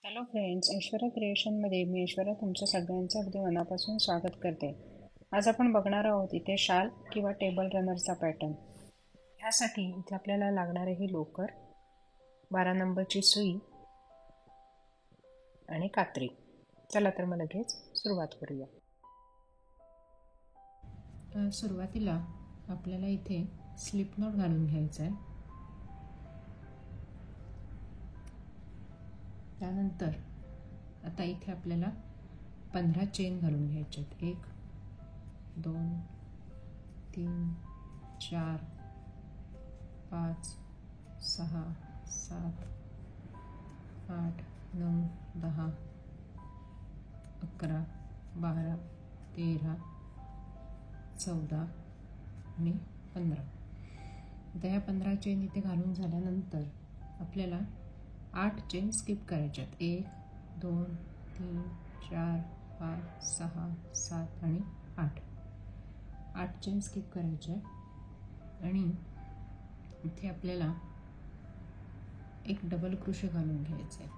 Hello friends, Aishwarya क्रिएशनमध्ये मी ऐश्वर्या तुमच्या सगळ्यांचं अगदी मनापासून स्वागत करते. आज आपण बघणार आहोत इथे शाल किंवा टेबल रनरचा पॅटर्न. ह्यासाठी इथे आपल्याला लागणारे ही लोकर, 12 नंबरची सुई आणि कात्री. चला तर मग लगेच सुरुवात करूया. सुरुवातीला आपल्याला इथे स्लिप नॉट घालून घ्यायचा आहे. त्यानंतर आता इथे आपल्याला 15 चेन घालून घ्यायचे आहेत. 1 2 3 4 5 6 7 8 9 10 11 12 13 14 आणि 15. आता ह्या 15 चेन इथे घालून झाल्यानंतर आपल्याला 8 चेन स्किप करायच्या आहेत. 1 2 3 4 5 6 7 आणि 8 चेन स्किप करायचे आणि इथे आपल्याला एक डबल क्रोशे घालून घ्यायचे आहे.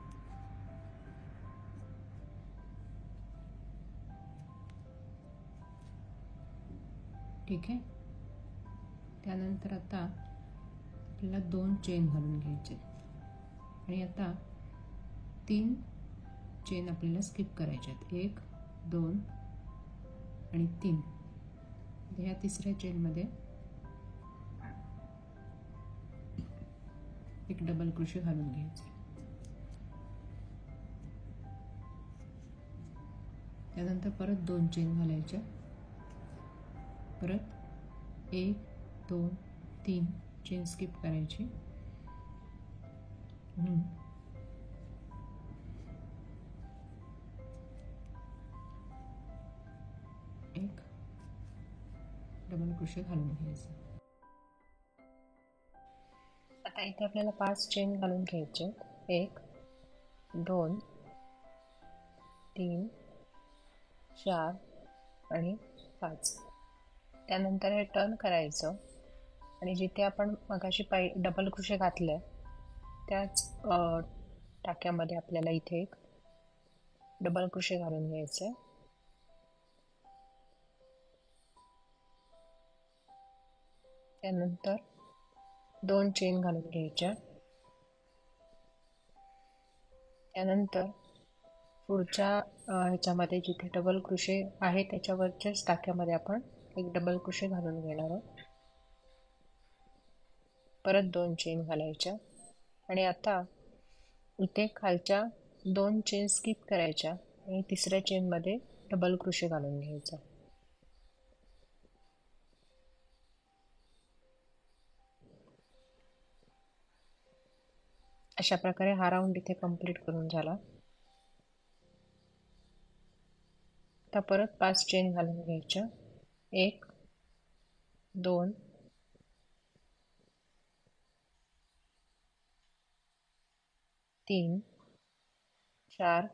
ठीक आहे. त्यानंतर आता आपल्याला 2 चेन घालून घ्यायचे आणि आता 3 चेन आपल्याला स्किप करायचे आहेत. 1 2 आणि 3. ह्या तिसऱ्या चेनमध्ये एक डबल क्रोशे घालून घ्यायचे. त्यानंतर परत 2 चेन घालायच्या. परत 1 2 3 चेन स्किप करायची. एक डबल क्रोशे घालून घ्यायचं. आता इथे आपल्याला 5 चेन घालून घ्यायचे. 1 2 3 4 आणि 5. त्यानंतर हे टर्न करायचं आणि जिथे आपण मगाशी डबल क्रोशे घातले त्याच टाक्यामध्ये आपल्याला इथे एक डबल क्रोशे घालून घ्यायचे. त्यानंतर 2 चेन घालून घ्यायच्या. त्यानंतर पुढच्या ह्याच्यामध्ये जिथे डबल क्रोशे आहे त्याच्यावरच्याच टाक्यामध्ये आपण एक डबल क्रोशे घालून घेणार आहोत. परत 2 चेन घालायच्या आणि आता इथे खालच्या 2 चेन स्किप करायच्या आणि तिसऱ्या चेनमध्ये डबल क्रोशे घालून घ्यायचा. अशा प्रकारे हा राऊंड इथे कंप्लीट करून झाला. आता परत 5 चेन घालून घ्यायच्या. 1 2 3 4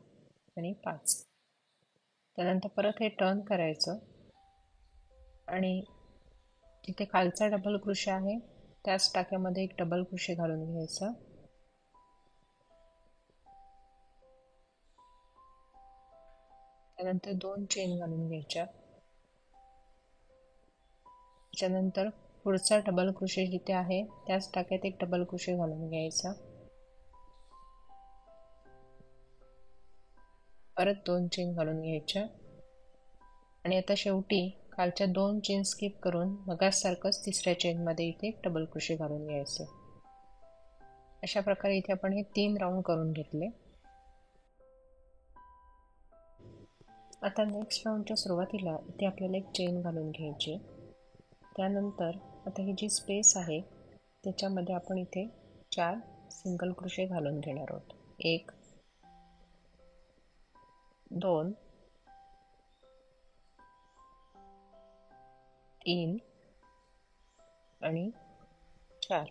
आणि 5. त्यानंतर परत हे टर्न करायचं आणि जिथे खालचा डबल क्रोशे आहे त्याच टाक्यामध्ये एक डबल क्रोशे घालून घ्यायचा. त्यानंतर 2 चेन घालून घ्यायच्या. त्यानंतर पुढचा डबल क्रोशे जिथे आहे त्याच टाक्यात एक डबल क्रोशे घालून घ्यायचा. परत 2 चेन घालून घ्यायच्या आणि आता शेवटी खालच्या 2 चेन स्किप करून मगासारखंच तिसऱ्या चेनमध्ये इथे एक डबल क्रोशे घालून घ्यायचे. अशा प्रकारे इथे आपण हे 3 राऊंड करून घेतले. आता नेक्स्ट राऊंडच्या सुरुवातीला इथे आपल्याला एक चेन घालून घ्यायची. त्यानंतर आता ही जी स्पेस आहे त्याच्यामध्ये आपण इथे 4 सिंगल क्रोशे घालून घेणार आहोत. 1 2 3 आणि 4.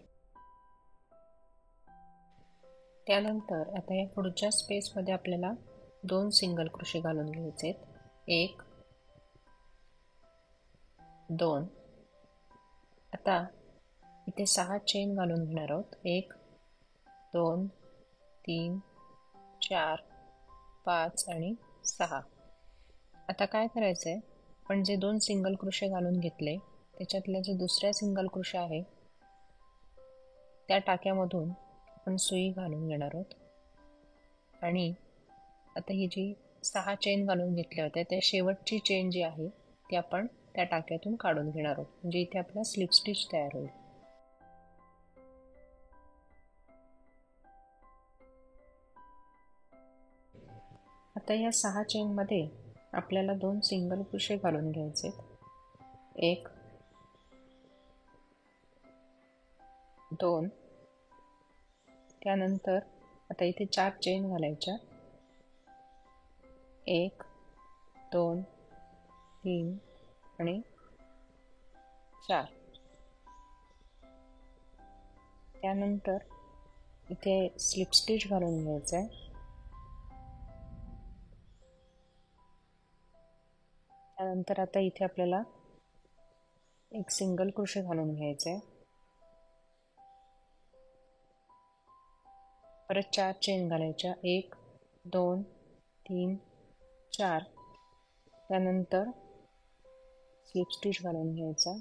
त्यानंतर आता या पुढच्या स्पेसमध्ये आपल्याला 2 सिंगल क्रोशे घालून घ्यायचे आहेत. 1 2. आता इथे 6 चेन घालून घेणार आहोत. 1 2 3 4 5 आणि 6. आता काय करायचं आहे, आपण जे 2 सिंगल क्रोशे घालून घेतले त्याच्यातल्या जे दुसऱ्या सिंगल क्रोशे आहे त्या टाक्यामधून आपण सुई घालून घेणार आहोत. आणि आता ही जी 6 चेन घालून घेतल्या होत्या त्या शेवटची चेन जी आहे ती आपण त्या टाक्यातून काढून घेणार आहोत, म्हणजे इथे आपला स्लिप स्टिच तयार होईल. आता या 6 चेनमध्ये आपल्याला 2 सिंगल क्रोशे घालून घ्यायचे. 1 2, त्यानंतर आता इथे 4 चेन घालायच्या. 1 2 3 आणि 4. त्यानंतर इथे स्लिप स्टिच घालून घ्यायचं आहे. त्यानंतर आता इथे आपल्याला एक सिंगल क्रोशे घालून घ्यायचं आहे. परत 4 चेन घालायच्या. 1 2 3 4. त्यानंतर स्लिप स्टिच घालून घ्यायचा.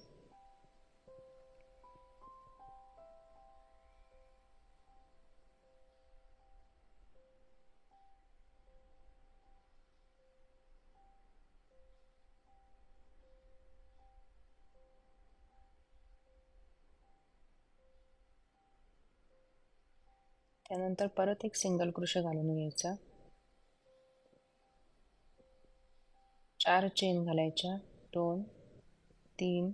त्यानंतर परत एक सिंगल क्रोशे घालून घ्यायचा. 4 चेन घालायच्या. 2 3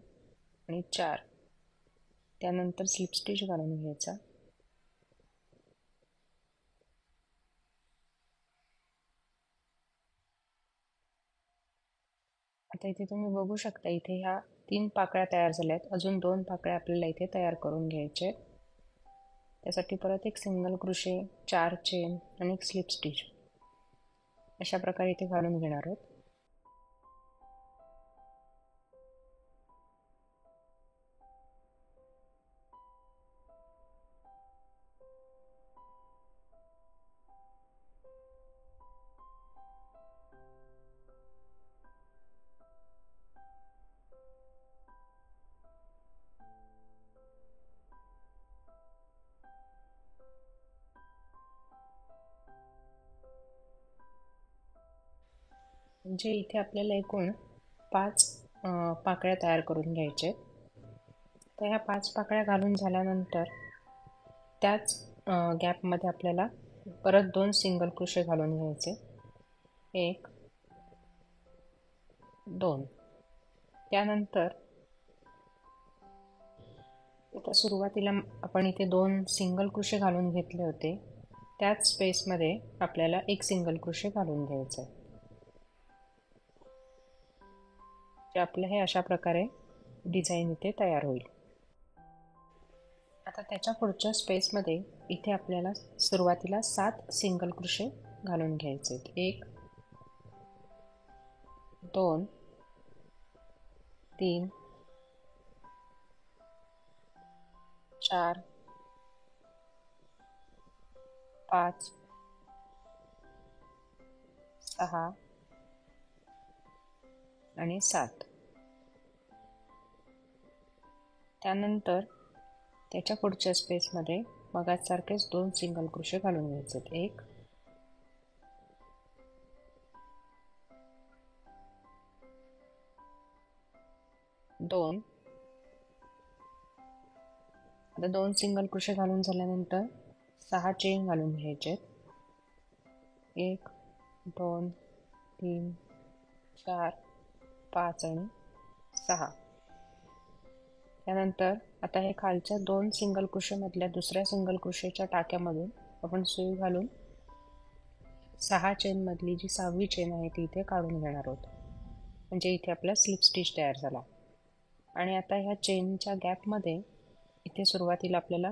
आणि 4. त्यानंतर स्लिप स्टिच घालून घ्यायचा. आता इथे तुम्ही बघू शकता, इथे ह्या 3 पाकळ्या तयार झाल्या आहेत. अजून 2 पाकळ्या आपल्याला इथे तयार करून घ्यायचे. त्यासाठी परत एक सिंगल क्रोशे, 4 चेन आणि एक स्लिप स्टिच अशा प्रकारे इथे घालून घेणार आहोत. म्हणजे इथे आपल्याला एकूण 5 पाकळ्या तयार करून घ्यायचे. तर ह्या 5 पाकळ्या घालून झाल्यानंतर त्याच गॅपमध्ये आपल्याला परत 2 सिंगल क्रोशे घालून घ्यायचे. 1 2. त्यानंतर आता सुरुवातीला आपण इथे 2 सिंगल क्रोशे घालून घेतले होते त्याच स्पेसमध्ये आपल्याला एक सिंगल क्रोशे घालून घ्यायचं आहे. जे आपलं हे अशा प्रकारे डिझाईन इथे तयार होईल. आता त्याच्या पुढच्या स्पेसमध्ये इथे आपल्याला सुरुवातीला 7 सिंगल क्रोशे घालून घ्यायचे. 1 2 3 4 5 6 आणि 7. त्यानंतर त्याच्या पुढच्या स्पेसमध्ये मगाचसारखेच 2 सिंगल क्रोशे घालून घ्यायचे. 1 2. आता 2 सिंगल क्रोशे घालून झाल्यानंतर 6 चेन घालून घ्यायचे. 1 2 3 4 5 आणि 6. त्यानंतर आता हे खालच्या 2 सिंगल क्रोशेमधल्या दुसऱ्या सिंगल क्रोशेच्या टाक्यामधून आपण सुई घालून 6 चेनमधली जी 6वी चेन आहे ती इथे काढून घेणार आहोत. म्हणजे इथे आपला स्लिप स्टिच तयार झाला. आणि आता ह्या चेनच्या गॅपमध्ये इथे सुरुवातीला आपल्याला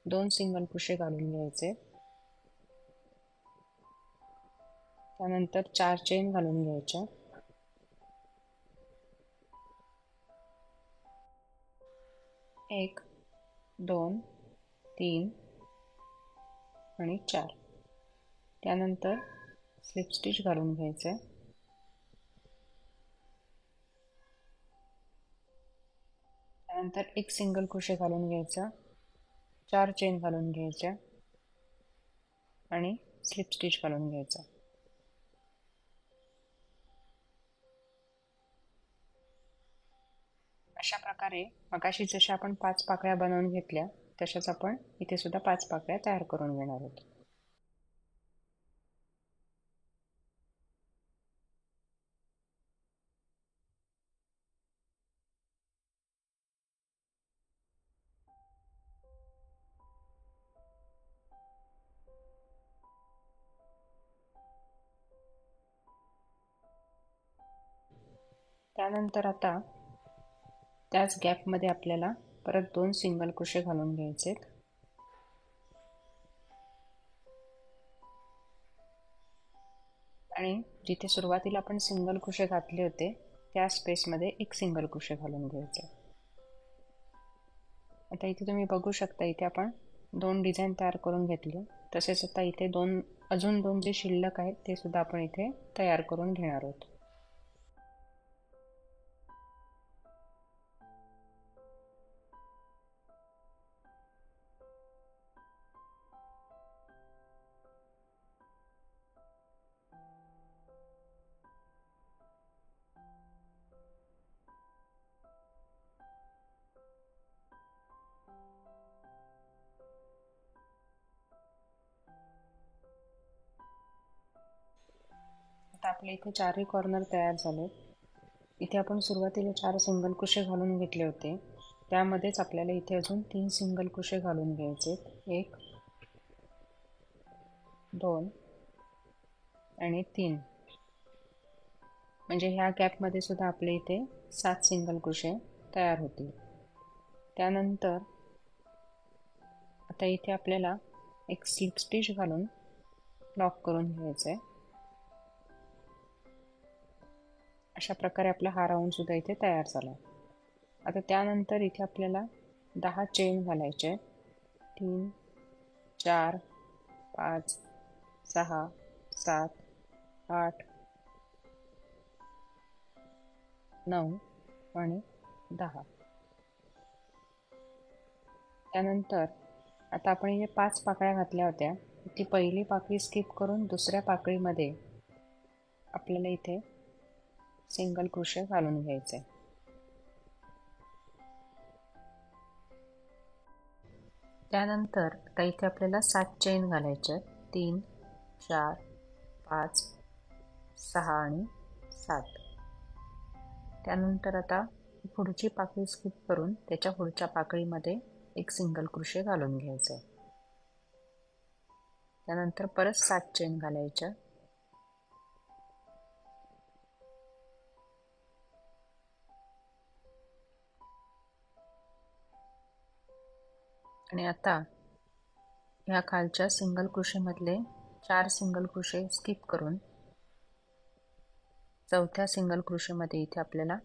2 सिंगल क्रोशे घालून घ्यायचे. त्यानंतर 4 चेन घालून घ्यायच्या. 1 2 3 आणि 4. त्यानंतर स्लिप स्टिच घालून घ्यायचं आहे. त्यानंतर एक सिंगल क्रोशे घालून घ्यायचा, 4 चेन घालून घ्यायच्या आणि स्लिप स्टिच घालून घ्यायचा. अशा प्रकारे मगाशी जशा आपण 5 पाकळ्या बनवून घेतल्या तशाच आपण इथे सुद्धा 5 पाकळ्या तयार करून घेणार आहोत. त्यानंतर आता त्याच गॅपमध्ये आपल्याला परत 2 सिंगल क्रोशे घालून घ्यायचे आणि जिथे सुरुवातीला आपण सिंगल क्रोशे घातले होते त्या स्पेसमध्ये एक सिंगल क्रोशे घालून घ्यायचे. आता इथे तुम्ही बघू शकता, इथे आपण 2 डिझाईन तयार करून घेतले. तसेच आता इथे अजून दोन जे शिल्लक आहेत ते सुद्धा आपण इथे तयार करून घेणार आहोत. आता आपल्या इथे 4ही कॉर्नर तयार झाले. इथे आपण सुरुवातीला 4 सिंगल क्रोशे घालून घेतले होते, त्यामध्येच आपल्याला इथे अजून 3 सिंगल क्रोशे घालून घ्यायचे. 1 2 आणि 3. म्हणजे ह्या गॅपमध्ये सुद्धा आपले इथे 7 सिंगल क्रोशे तयार होतील. त्यानंतर आता इथे आपल्याला एक स्लिप स्टिच घालून लॉक करून घ्यायचं आहे. अशा प्रकारे आपला हा राऊंड सुद्धा इथे तयार झाला. आता त्यानंतर इथे आपल्याला 10 चेन घालायचे आहेत. 3 4 5 6 7 8 9 आणि 10. त्यानंतर आता आपण इथे 5 पाकळ्या घातल्या होत्या, ती पहिली पाकळी स्किप करून दुसऱ्या पाकळीमध्ये आपल्याला इथे सिंगल क्रोशे घालून घ्यायचे. त्यानंतर आता इथे आपल्याला 7 चेन घालायचे. 3 4 5 6 आणि 7. त्यानंतर आता पुढची पाकळी स्किप करून त्याच्या पुढच्या पाकळीमध्ये एक सिंगल क्रोशे घालून घ्यायचे. त्यानंतर परत 7 चेन घालायच्या. आणि आता ह्या खालच्या सिंगल क्रोशेमधले 4 सिंगल क्रोशे स्किप करून चौथ्या सिंगल क्रोशेमध्ये इथे आपल्याला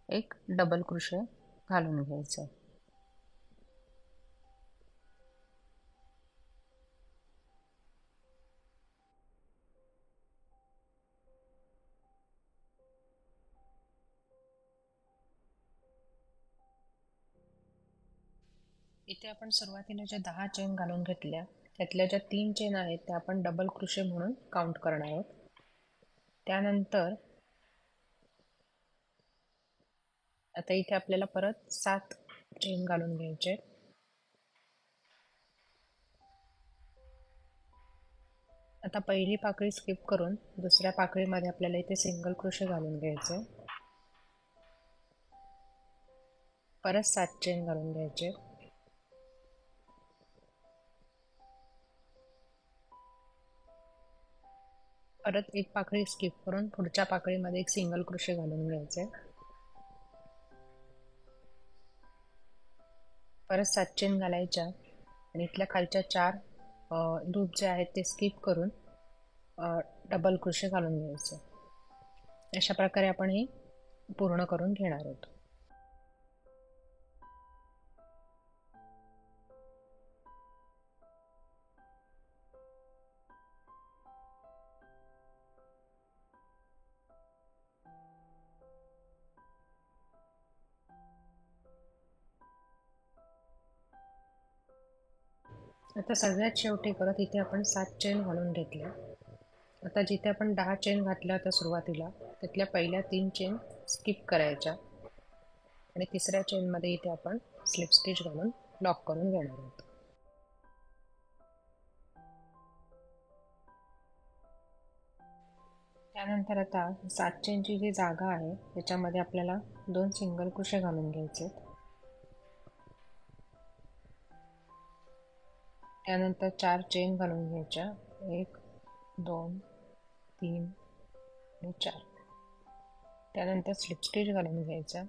एक डबल क्रोशे घालून घ्यायचं. इथे आपण सुरुवातीला ज्या 10 चेन घालून घेतल्या त्यातल्या ज्या 3 चेन आहेत त्या आपण डबल क्रोशे म्हणून काउंट करणार आहोत. त्यानंतर आता इथे आपल्याला परत 7 चेन घालून घ्यायचे. आता पहिली पाकळी स्किप करून दुसऱ्या पाकळीमध्ये आपल्याला इथे सिंगल क्रोशे घालून घ्यायचे. परत 7 चेन घालून घ्यायचे. परत एक पाकळी स्किप करून पुढच्या पाकळीमध्ये एक सिंगल क्रोशे घालून घ्यायचे. परत 7 चेन घालायच्या आणि इथल्या खालच्या 4 लूप जे आहेत ते स्किप करून डबल क्रोशे घालून घ्यायचे. अशा प्रकारे आपण हे पूर्ण करून घेणार आहोत. आता सगळ्यात शेवटी परत इथे आपण 7 चेन घालून घेतल्या. आता जिथे आपण 10 चेन घातल्या होत्या सुरुवातीला, त्यातल्या पहिल्या 3 चेन स्किप करायच्या आणि तिसऱ्या चेनमध्ये इथे आपण स्लिप स्टिच घालून लॉक करून घेणार आहोत. त्यानंतर आता 7 चेनची जी जागा आहे त्याच्यामध्ये आपल्याला 2 सिंगल क्रोशे घालून घ्यायचे. त्यानंतर 4 चेन घालून घ्यायच्या, 1 2 3 आणि 4. त्यानंतर स्लिप स्टिच घालून घ्यायचा.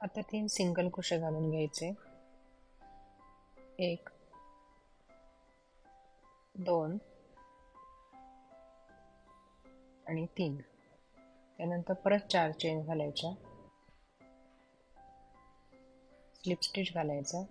आता 3 सिंगल क्रोशे घालून घ्यायचे, 1 2 आणि 3. त्यानंतर परत 4 चेन घालायच्या, स्लिप स्टिच घालायचा.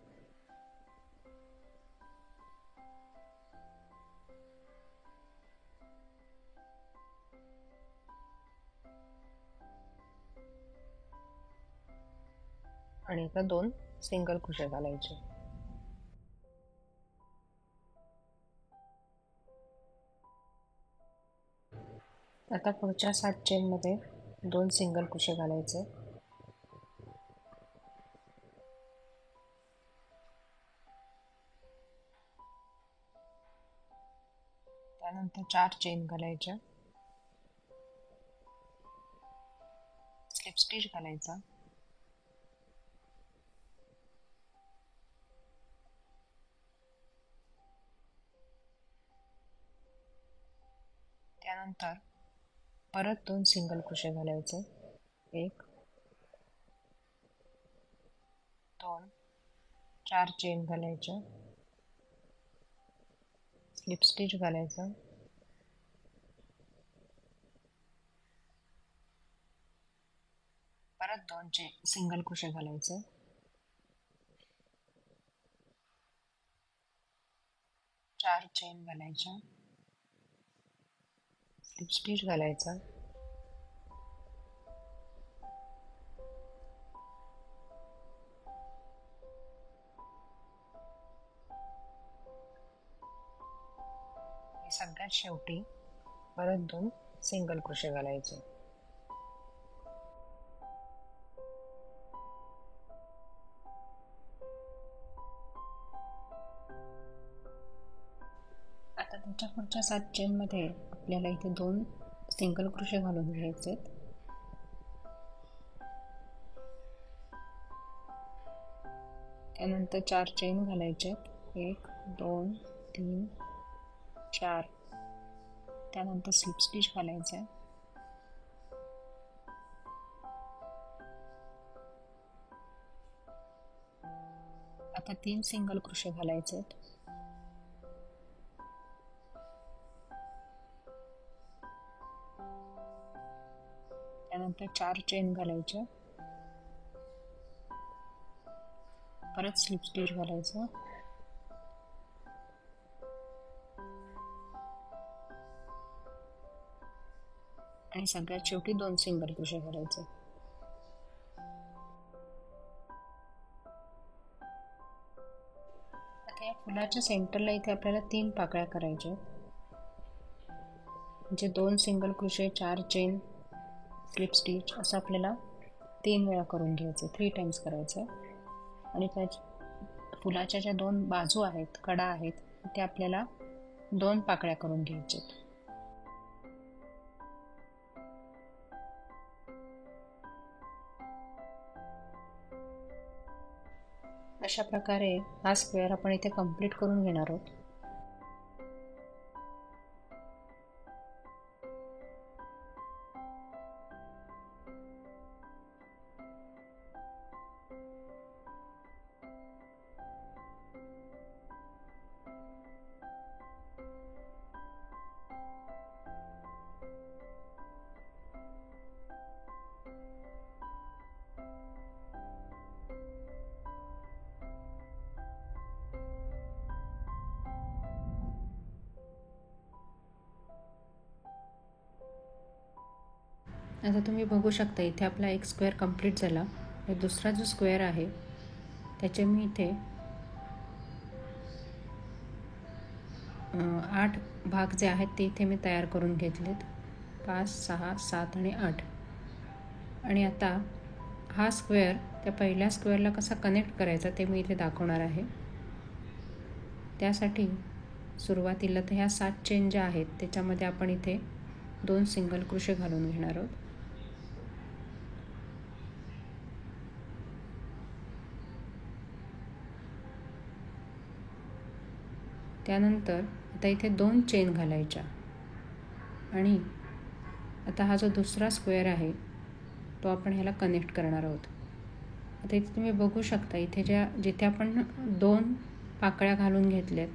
आणि आता 2 सिंगल क्रोशे घालायचे. आता पुढच्या 7 चेनमध्ये 2 सिंगल क्रोशे घालायचे. त्यानंतर 4 चेन घालायच्या, स्लिप स्टिच घालायचा. त्यानंतर परत 2 सिंगल क्रोशे घालायचे, 1 2 4 चेन घालायच्या, स्लिप स्टिच घालायचा. परत 2 सिंगल क्रोशे घालायचे. चार चेन घालायच्या, स्लिप स्टिच घालायचा. सगळ्यात शेवटी परत 2 सिंगल क्रोशे घालायचे. आता त्याच्या पुढच्या 7 चेनमध्ये आपल्याला इथे 2 सिंगल क्रोशे घालून घ्यायचे. त्यानंतर 4 चेन घालायचे, 1 2 3 4. त्यानंतर स्लिप स्टिच घालायचं. आता 3 सिंगल क्रोशे घालायचे. त्यानंतर 4 चेन घालायच्या, परत स्लिप स्टिच घालायचं. आणि सगळ्यात शेवटी 2 सिंगल क्रोशे घालायचे. आता या फुलाच्या सेंटरला इथे आपल्याला 3 पाकळ्या करायच्या, म्हणजे 2 single crochet, 4 chain, slip stitch असं आपल्याला 3 वेळा करून घ्यायचं, 3 टाइम्स करायचं. आणि त्या फुलाच्या ज्या 2 बाजू आहेत, कडा आहेत, त्या आपल्याला 2 पाकळ्या करून घ्यायच्या. अशा प्रकारे हा स्क्वेअर आपण इथे कंप्लीट करून घेणार आहोत. आता तुम्ही बघू शकता इथे आपला एक स्क्वेअर कंप्लीट झाला. दुसरा जो स्क्वेअर आहे त्याचे मी इथे 8 भाग जे आहेत ते इथे मी तयार करून घेतलेत. 5, 6, 7 आणि 8. आणि आता हा स्क्वेअर त्या पहिल्या स्क्वेअरला कसा कनेक्ट करायचा ते मी इथे दाखवणार आहे. त्यासाठी सुरुवातीला तर ह्या 7 चेन ज्या आहेत त्याच्यामध्ये आपण इथे 2 सिंगल क्रोशे घालून घेणार आहोत. त्यानंतर आता इथे 2 चेन घालायच्या आणि आता हा जो दुसरा स्क्वेअर आहे तो आपण ह्याला कनेक्ट करणार आहोत. आता इथे तुम्ही बघू शकता इथे जिथे आपण 2 पाकळ्या घालून घेतल्यात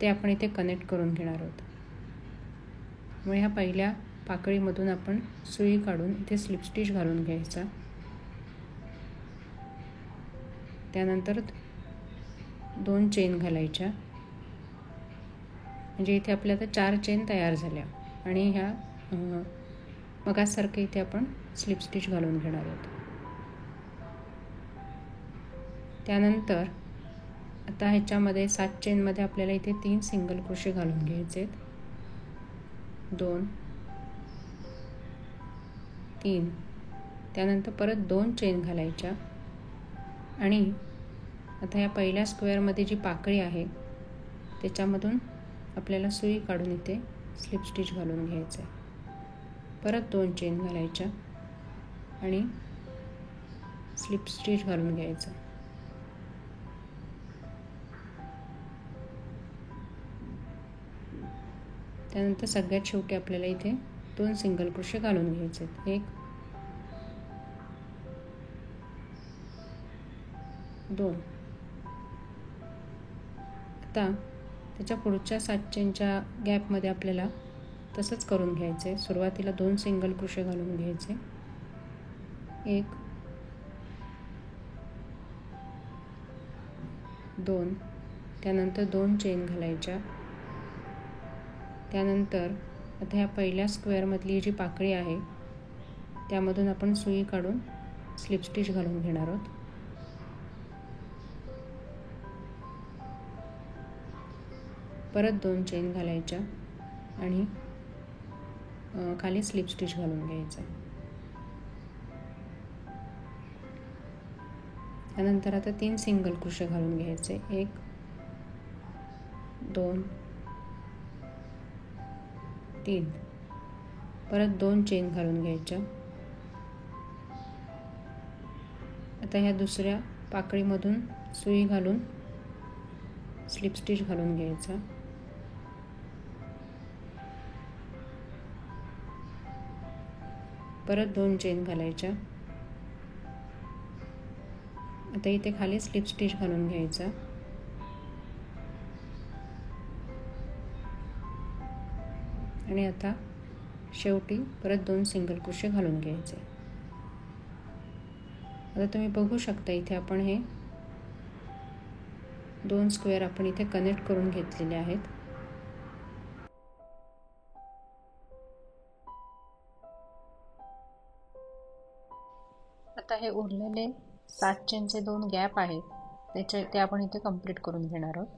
ते आपण इथे कनेक्ट करून घेणार आहोत. मग ह्या पहिल्या पाकळीमधून आपण सुई काढून इथे स्लिप स्टिच घालून घ्यायचा. त्यानंतर 2 चेन घालायच्या. म्हणजे इथे आपल्या आता 4 चेन तयार झाल्या आणि ह्या मगासारखं इथे आपण स्लिप स्टिच घालून घेणार आहोत. त्यानंतर आता ह्याच्यामध्ये 7 चेनमध्ये आपल्याला इथे 3 सिंगल क्रोशे घालून घ्यायचे आहेत. 2, 3. त्यानंतर परत 2 चेन घालायच्या आणि आता या पहिल्या स्क्वेअरमध्ये जी पाकळी आहे त्याच्यामधून आपल्याला सुई काढून इथे स्लिप स्टिच घालून घ्यायचं आहे. परत 2 चेन घालायच्या आणि स्लिप स्टिच घालून घ्यायचं. त्यानंतर सगळ्यात शेवटी आपल्याला इथे 2 सिंगल क्रोशे घालून घ्यायचे आहेत. 1, 2. आता त्याच्या पुढच्या 7 चेनच्या गॅपमध्ये आपल्याला तसंच करून घ्यायचं आहे. सुरुवातीला 2 सिंगल क्रोशे घालून घ्यायचे. 1, 2. त्यानंतर 2 चेन घालायच्या. त्यानंतर आता ह्या पहिल्या स्क्वेअरमधली जी पाकळी आहे त्यामधून आपण सुई काढून स्लिप स्टिच घालून घेणार आहोत. परत 2 चेन घालायच्या आणि खाली स्लिप स्टिच घालून घ्यायचं. त्यानंतर आता 3 सिंगल क्रोशे घालून घ्यायचे. 1, 2, 3. परत 2 चेन घालून घ्यायच्या. आता ह्या दुसऱ्या पाकळीमधून सुई घालून स्लिप स्टिच घालून घ्यायचा. परत 2 चेन घालायच्या. आता इथे खाली स्लिप स्टिच घालून घ्यायचा. आणि आता शेवटी परत 2 सिंगल क्रोशे घालून घ्यायचे. आता तुम्ही बघू शकता इथे आपण हे 2 स्क्वेअर आपण इथे कनेक्ट करून घेतलेले आहेत. आता हे उरलेले 7 चेनचे 2 गॅप आहेत ते आपण इथे कंप्लीट करून घेणार आहोत.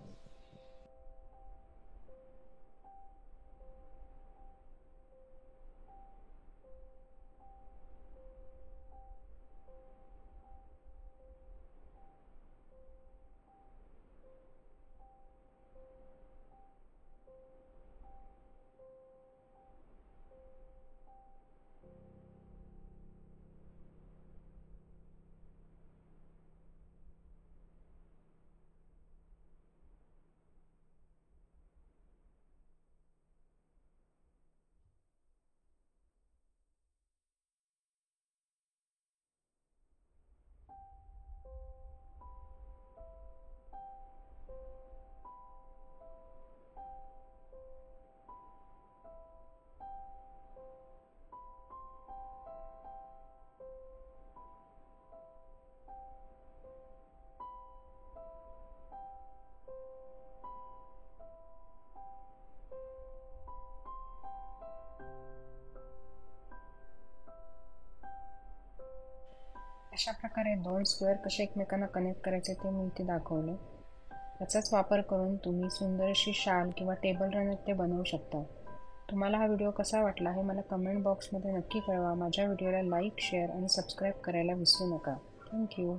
अशा प्रकारे 2 स्क्वेअर कसे एकमेकांना कनेक्ट करायचे ते मी इथे दाखवले. याचाच वापर करून तुम्ही सुंदर अशी शाल किंवा टेबल रनर ते बनवू शकता. तुम्हाला हा व्हिडिओ कसा वाटला हे मला कमेंट बॉक्समध्ये नक्की कळवा. माझ्या व्हिडिओला लाईक, शेअर आणि सबस्क्राईब करायला विसरू नका. थँक्यू.